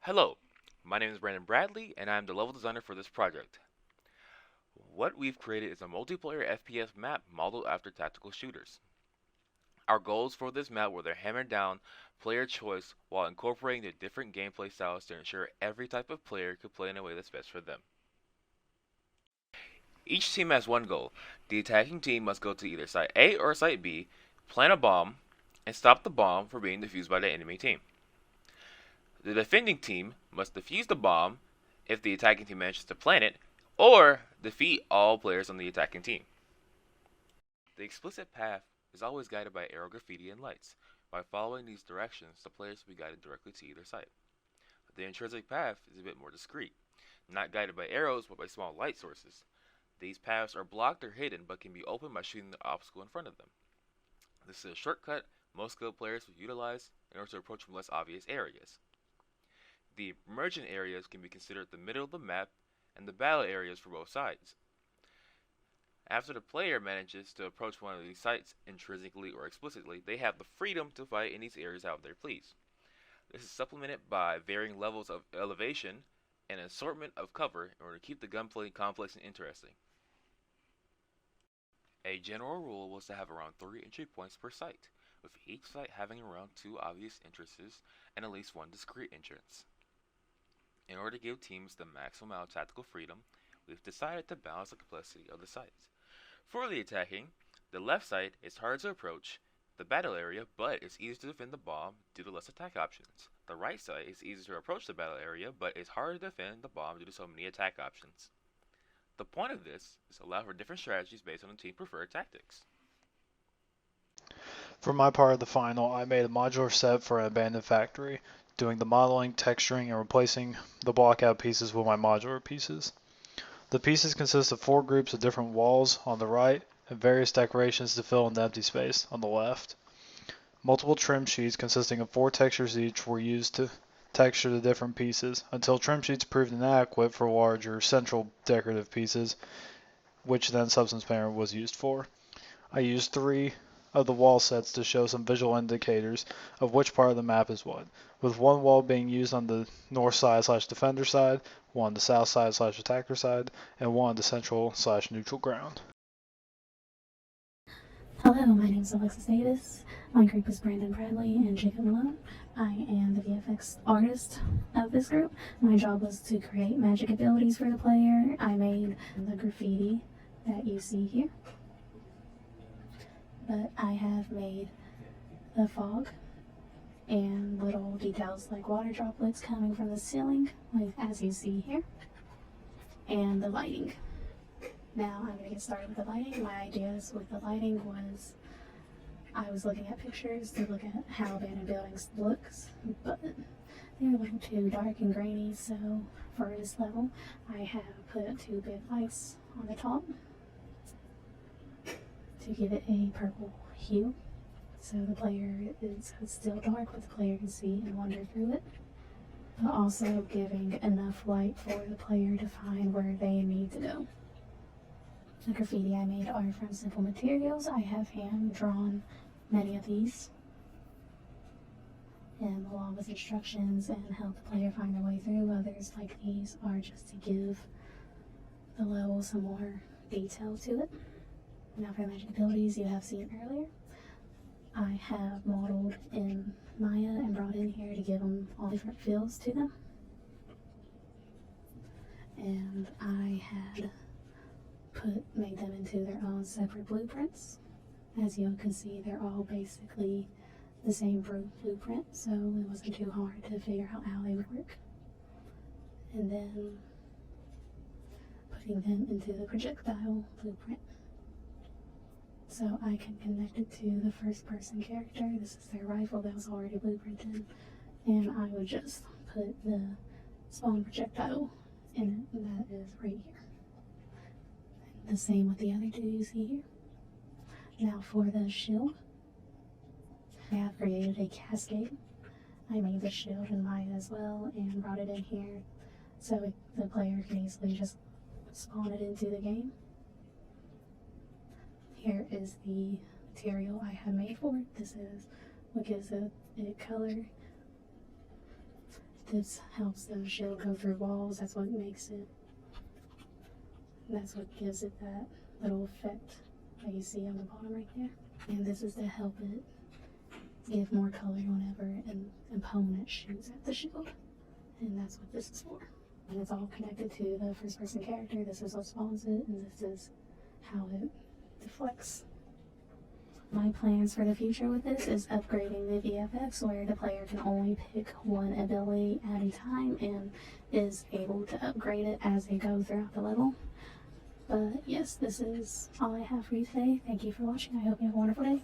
Hello, my name is Brandon Bradley, and I am the level designer for this project. What we've created is a multiplayer FPS map modeled after tactical shooters. Our goals for this map were to hammer down player choice while incorporating the different gameplay styles to ensure every type of player could play in a way that's best for them. Each team has one goal. The attacking team must go to either Site A or Site B, plant a bomb, and stop the bomb from being defused by the enemy team. The defending team must defuse the bomb if the attacking team manages to plant it, or defeat all players on the attacking team. The explicit path is always guided by arrow graffiti and lights. By following these directions, the players will be guided directly to either site. The intrinsic path is a bit more discreet, not guided by arrows but by small light sources. These paths are blocked or hidden but can be opened by shooting the obstacle in front of them. This is a shortcut most skilled players will utilize in order to approach from less obvious areas. The emergent areas can be considered the middle of the map and the battle areas for both sides. After the player manages to approach one of these sites intrinsically or explicitly, they have the freedom to fight in these areas however they please. This is supplemented by varying levels of elevation and an assortment of cover in order to keep the gunplay complex and interesting. A general rule was to have around 3 entry points per site, with each site having around 2 obvious entrances and at least 1 discrete entrance. In order to give teams the maximum amount of tactical freedom, we've decided to balance the complexity of the sites. For the attacking, the left side is hard to approach the battle area, but it's easy to defend the bomb due to less attack options. The right side is easy to approach the battle area, but it's hard to defend the bomb due to so many attack options. The point of this is to allow for different strategies based on the team's preferred tactics. For my part of the final, I made a modular set for an abandoned factory, doing the modeling, texturing, and replacing the blockout pieces with my modular pieces. The pieces consist of 4 groups of different walls on the right and various decorations to fill in the empty space on the left. Multiple trim sheets consisting of 4 textures each were used to texture the different pieces until trim sheets proved inadequate for larger central decorative pieces, which then Substance Painter was used for. I used 3 of the wall sets to show some visual indicators of which part of the map is what, with one wall being used on the north side / defender side, one on the south side / attacker side, and one on the central / neutral ground. Hello, my name is Alexis Davis. My group is Brandon Bradley and Jacob Malone. I am the VFX artist of this group. My job was to create magic abilities for the player. I made the graffiti that you see here. But I have made the fog and little details like water droplets coming from the ceiling, like as you see here, and the lighting. Now I'm going to get started with the lighting. My ideas with the lighting was I was looking at pictures to look at how abandoned buildings looks, but they're a little too dark and grainy, so for this level I have put 2 big lights on the top to give it a purple hue. So the player is still dark, but the player can see and wander through it. But also giving enough light for the player to find where they need to go. The graffiti I made are from simple materials. I have hand drawn many of these, and along with instructions and help the player find their way through. Others like these are just to give the level some more detail to it. Now for magic abilities you have seen earlier, I have modeled in Maya and brought in here to give them all different feels to them. And I had made them into their own separate blueprints. As you can see, they're all basically the same blueprint, so it wasn't too hard to figure out how they would work. And then putting them into the projectile blueprint. So I can connect it to the first person character. This is their rifle that was already blueprinted, and I would just put the spawn projectile in it, and that is right here. The same with the other 2 you see here. Now for the shield, I have created a cascade. I made the shield in Maya as well and brought it in here so the player can easily just spawn it into the game. Here is the material I have made for it. This is what gives it color. this helps the shield go through walls. That's what makes it. That's what gives it that little effect that you see on the bottom right there. And this is to help it give more color whenever an opponent shoots at the shield. And that's what this is for. And it's all connected to the first person character. This is what spawns it, and this is how it deflects. My plans for the future with this is upgrading the VFX, where the player can only pick one ability at a time and is able to upgrade it as they go throughout the level. But yes, this is all I have for you today. Thank you for watching. I hope you have a wonderful day.